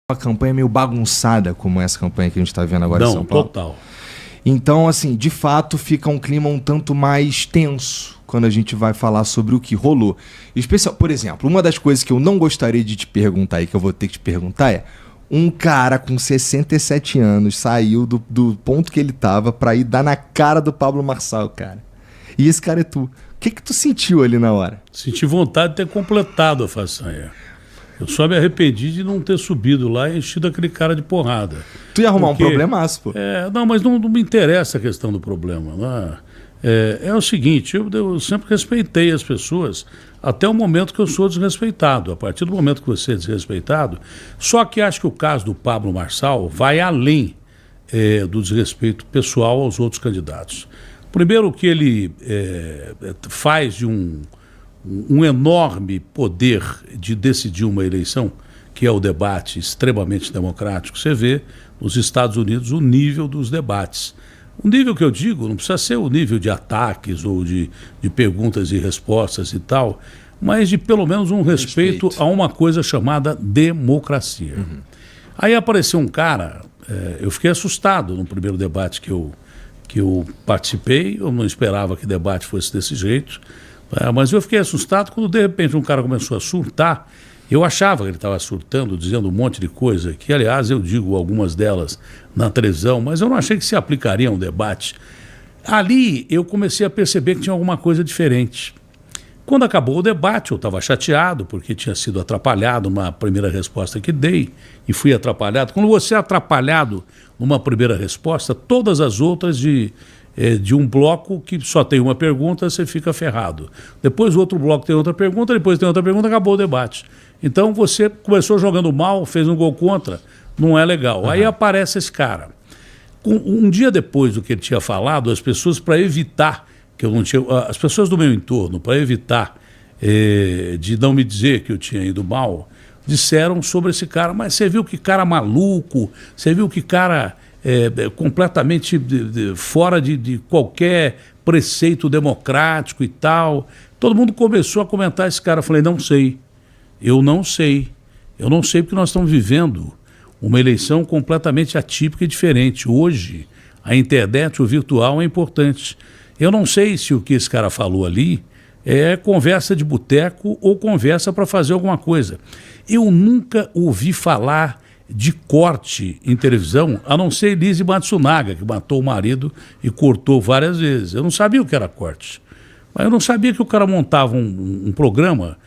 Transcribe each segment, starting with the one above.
uma campanha meio bagunçada como essa campanha que a gente está vendo agora em São Paulo? Total. Então, assim, de fato, fica um clima um tanto mais tenso quando a gente vai falar sobre o que rolou. Especial, por exemplo, uma das coisas que eu não gostaria de te perguntar e que eu vou ter que te perguntar é: um cara com 67 anos saiu do ponto que ele tava pra ir dar na cara do Pablo Marçal, cara. E esse cara é tu. O que tu sentiu ali na hora? Senti vontade de ter completado a façanha. Eu só me arrependi de não ter subido lá e enchido aquele cara de porrada. Tu ia arrumar um problemaço, pô. Não, mas não me interessa a questão do problema. Né? É o seguinte, eu sempre respeitei as pessoas até o momento que eu sou desrespeitado. A partir do momento que você é desrespeitado, só que acho que o caso do Pablo Marçal vai além do desrespeito pessoal aos outros candidatos. Primeiro, que ele faz de um enorme poder de decidir uma eleição, que é o debate extremamente democrático. Você vê nos Estados Unidos o nível dos debates. O nível que eu digo não precisa ser o nível de ataques ou de perguntas e respostas e tal, mas de pelo menos um respeito a uma coisa chamada democracia. Uhum. Aí apareceu um cara, eu fiquei assustado no primeiro debate que eu participei, eu não esperava que o debate fosse desse jeito. Mas eu fiquei assustado quando de repente um cara começou a surtar. Eu achava que ele estava surtando, dizendo um monte de coisa, que aliás eu digo algumas delas na televisão, mas eu não achei que se aplicaria a um debate. Ali eu comecei a perceber que tinha alguma coisa diferente. Quando acabou o debate eu estava chateado porque tinha sido atrapalhado na primeira resposta que dei e fui atrapalhado. Quando você é atrapalhado numa primeira resposta, todas as outras de um bloco que só tem uma pergunta, você fica ferrado. Depois o outro bloco tem outra pergunta, depois tem outra pergunta, acabou o debate. Então você começou jogando mal, fez um gol contra, não é legal. Uhum. Aí aparece esse cara. Um dia depois do que ele tinha falado, as pessoas, para evitar que eu não tinha... As pessoas do meu entorno, para evitar de não me dizer que eu tinha ido mal, disseram sobre esse cara: mas você viu que cara maluco, você viu que cara... completamente fora de qualquer preceito democrático e tal. Todo mundo começou a comentar esse cara. Eu falei: não sei, eu não sei porque nós estamos vivendo uma eleição completamente atípica e diferente. Hoje a internet, o virtual é importante. Eu não sei se o que esse cara falou ali é conversa de boteco ou conversa para fazer alguma coisa. Eu nunca ouvi falar de corte em televisão, a não ser Elise Matsunaga, que matou o marido e cortou várias vezes. Eu não sabia o que era corte. Mas eu não sabia que o cara montava um programa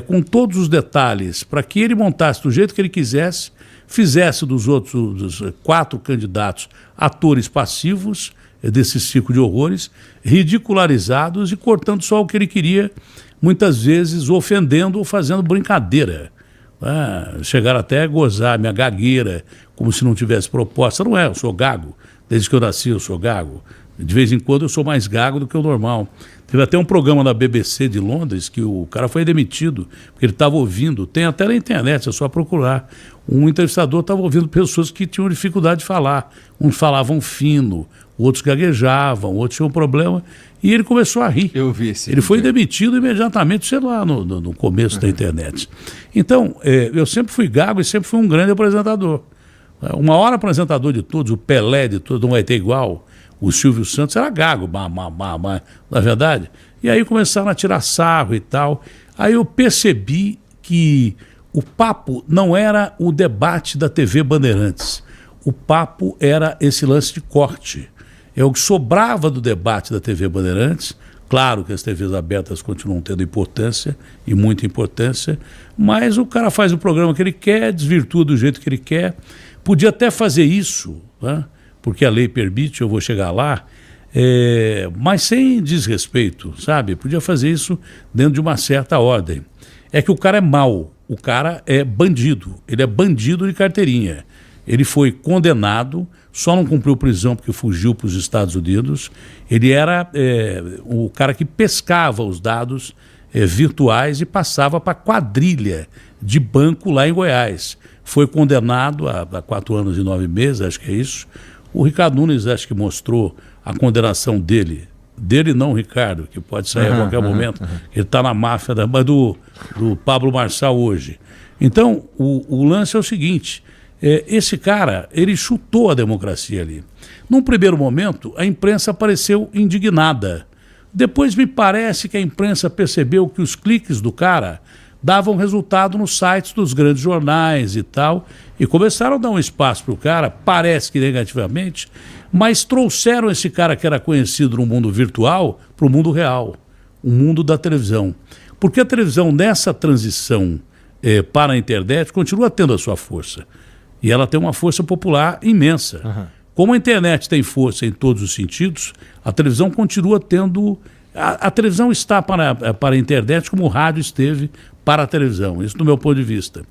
com todos os detalhes, para que ele montasse do jeito que ele quisesse, fizesse dos outros 4 candidatos atores passivos desse circo de horrores, ridicularizados e cortando só o que ele queria, muitas vezes ofendendo ou fazendo brincadeira. Chegaram até a gozar minha gagueira, como se não tivesse proposta. Não é, eu sou gago. Desde que eu nasci eu sou gago. De vez em quando eu sou mais gago do que o normal. Teve até um programa na BBC de Londres que o cara foi demitido, porque ele estava ouvindo, tem até na internet, é só procurar. Um entrevistador estava ouvindo pessoas que tinham dificuldade de falar. Uns falavam fino, outros gaguejavam, outros tinham problema. E ele começou a rir. Eu vi esse Ele foi demitido imediatamente, sei lá, no começo da internet. Então, eu sempre fui gago e sempre fui um grande apresentador. O maior apresentador de todos, o Pelé de todos, não vai ter igual. O Silvio Santos era gago, na verdade. E aí começaram a tirar sarro e tal. Aí eu percebi que o papo não era o debate da TV Bandeirantes. O papo era esse lance de corte. É o que sobrava do debate da TV Bandeirantes. Claro que as TVs abertas continuam tendo importância, e muita importância, mas o cara faz o programa que ele quer, desvirtua do jeito que ele quer. Podia até fazer isso, né? Porque a lei permite, eu vou chegar lá, mas sem desrespeito, sabe? Podia fazer isso dentro de uma certa ordem. É que o cara é mau, o cara é bandido, ele é bandido de carteirinha. Ele foi condenado, só não cumpriu prisão porque fugiu para os Estados Unidos. Ele era o cara que pescava os dados virtuais e passava para quadrilha de banco lá em Goiás. Foi condenado a 4 anos e 9 meses, acho que é isso. O Ricardo Nunes acho que mostrou a condenação dele. Dele não, Ricardo, que pode sair a qualquer momento. Ele está na máfia do Pablo Marçal hoje. Então, o lance é o seguinte: esse cara, ele chutou a democracia ali. Num primeiro momento, a imprensa apareceu indignada. Depois me parece que a imprensa percebeu que os cliques do cara davam resultado nos sites dos grandes jornais e tal, e começaram a dar um espaço para o cara, parece que negativamente, mas trouxeram esse cara que era conhecido no mundo virtual para o mundo real, o mundo da televisão. Porque a televisão, nessa transição para a internet, continua tendo a sua força. E ela tem uma força popular imensa. Uhum. Como a internet tem força em todos os sentidos, a televisão continua tendo... A televisão está para a internet como o rádio esteve para a televisão. Isso do meu ponto de vista.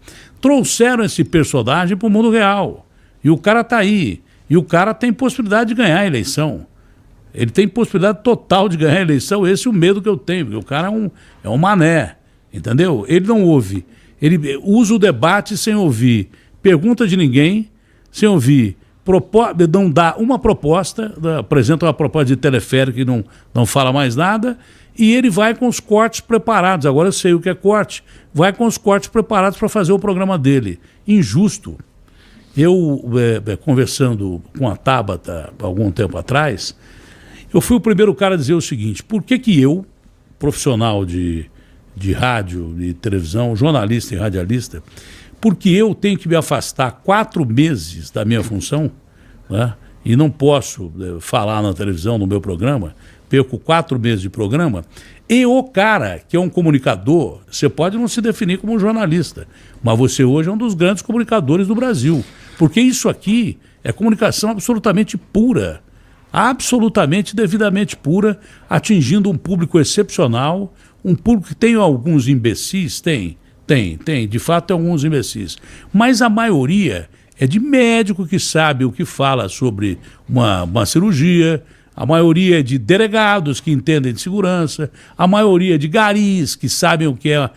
Trouxeram esse personagem para o mundo real. E o cara está aí. E o cara tem possibilidade de ganhar a eleição. Ele tem possibilidade total de ganhar a eleição. Esse é o medo que eu tenho. Porque o cara é um mané. Entendeu? Ele não ouve. Ele usa o debate sem ouvir pergunta de ninguém, sem ouvir... não dá uma proposta, apresenta uma proposta de teleférico que não fala mais nada, e ele vai com os cortes preparados. Agora eu sei o que é corte. Vai com os cortes preparados para fazer o programa dele. Injusto. Eu, conversando com a Tabata algum tempo atrás, eu fui o primeiro cara a dizer o seguinte: por que eu, profissional de rádio e televisão, jornalista e radialista, porque eu tenho que me afastar 4 meses da minha função, né? E não posso falar na televisão, no meu programa, perco 4 meses de programa, e o cara que é um comunicador, você pode não se definir como um jornalista, mas você hoje é um dos grandes comunicadores do Brasil, porque isso aqui é comunicação absolutamente pura, absolutamente devidamente pura, atingindo um público excepcional, um público que tem alguns imbecis, tem, de fato tem alguns imbecis, mas a maioria é de médico que sabe o que fala sobre uma cirurgia, a maioria é de delegados que entendem de segurança, a maioria é de garis que sabem o que é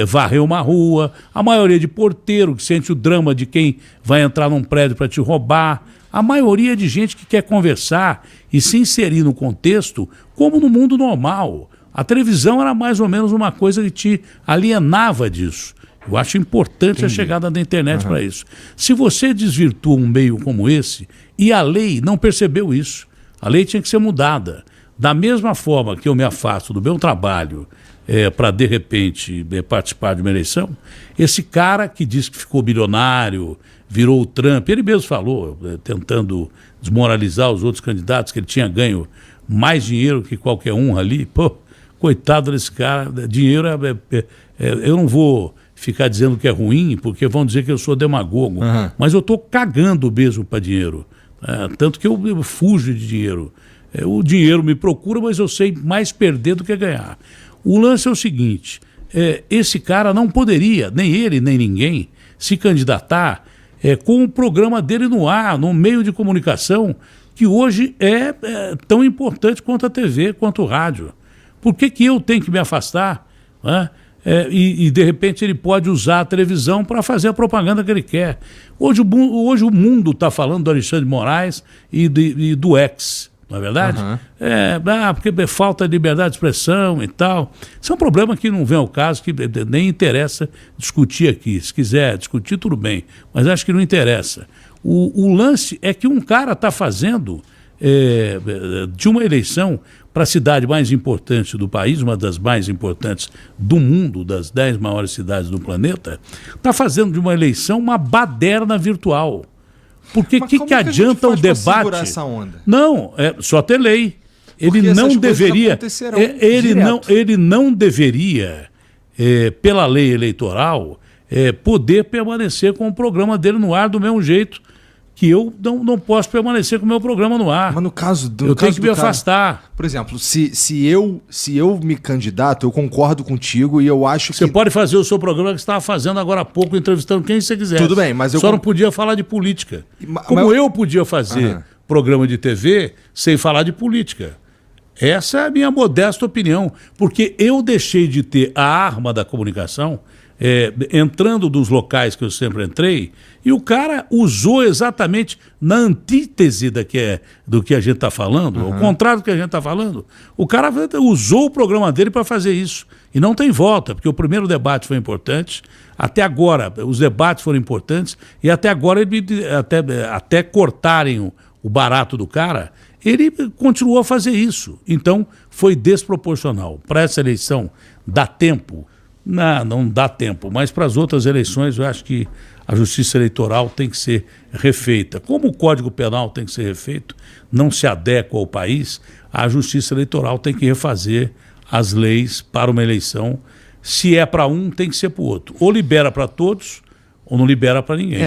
varrer uma rua, a maioria é de porteiro que sente o drama de quem vai entrar num prédio para te roubar, a maioria é de gente que quer conversar e se inserir no contexto como no mundo normal. A televisão era mais ou menos uma coisa que te alienava disso. Eu acho importante a chegada da internet para isso. Se você desvirtua um meio como esse, e a lei não percebeu isso, a lei tinha que ser mudada. Da mesma forma que eu me afasto do meu trabalho para, de repente, participar de uma eleição, esse cara que diz que ficou bilionário, virou o Trump, ele mesmo falou, tentando desmoralizar os outros candidatos, que ele tinha ganho mais dinheiro que qualquer um ali, pô, coitado desse cara, dinheiro eu não vou ficar dizendo que é ruim, porque vão dizer que eu sou demagogo, mas eu estou cagando mesmo para dinheiro, tanto que eu fujo de dinheiro. O dinheiro me procura, mas eu sei mais perder do que ganhar. O lance é o seguinte, esse cara não poderia, nem ele, nem ninguém, se candidatar com o programa dele no ar, no meio de comunicação, que hoje é tão importante quanto a TV, quanto o rádio. Por que eu tenho que me afastar? Né? E de repente ele pode usar a televisão para fazer a propaganda que ele quer. Hoje o mundo está falando do Alexandre de Moraes e do ex, não é verdade? Porque falta de liberdade de expressão e tal. Isso é um problema que não vem ao caso, que nem interessa discutir aqui. Se quiser discutir, tudo bem, mas acho que não interessa. O lance é que um cara está fazendo de uma eleição para a cidade mais importante do país, uma das mais importantes do mundo, das 10 maiores cidades do planeta, está fazendo de uma eleição uma baderna virtual. Porque o que adianta o debate? Essa onda? Não, só ter lei. Ele não deveria. Ele não deveria, pela lei eleitoral, poder permanecer com o programa dele no ar do mesmo jeito que eu não posso permanecer com o meu programa no ar. Mas no caso do eu tenho que me afastar. Por exemplo, se eu me candidato, eu concordo contigo e eu acho que... Você pode fazer o seu programa que você estava fazendo agora há pouco, entrevistando quem você quiser. Tudo bem, mas eu... Só não podia falar de política. Como eu podia fazer programa de TV sem falar de política. Essa é a minha modesta opinião. Porque eu deixei de ter a arma da comunicação, entrando nos locais que eu sempre entrei, e o cara usou exatamente na antítese do que a gente está falando, ao contrário do que a gente está falando, o cara usou o programa dele para fazer isso. E não tem volta, porque o primeiro debate foi importante, até agora os debates foram importantes, e até agora, até cortarem o barato do cara, ele continuou a fazer isso. Então, foi desproporcional. Para essa eleição, dá tempo? Não dá tempo, mas para as outras eleições eu acho que a justiça eleitoral tem que ser refeita. Como o Código Penal tem que ser refeito, não se adequa ao país, a justiça eleitoral tem que refazer as leis para uma eleição. Se é para um, tem que ser para o outro. Ou libera para todos, ou não libera para ninguém.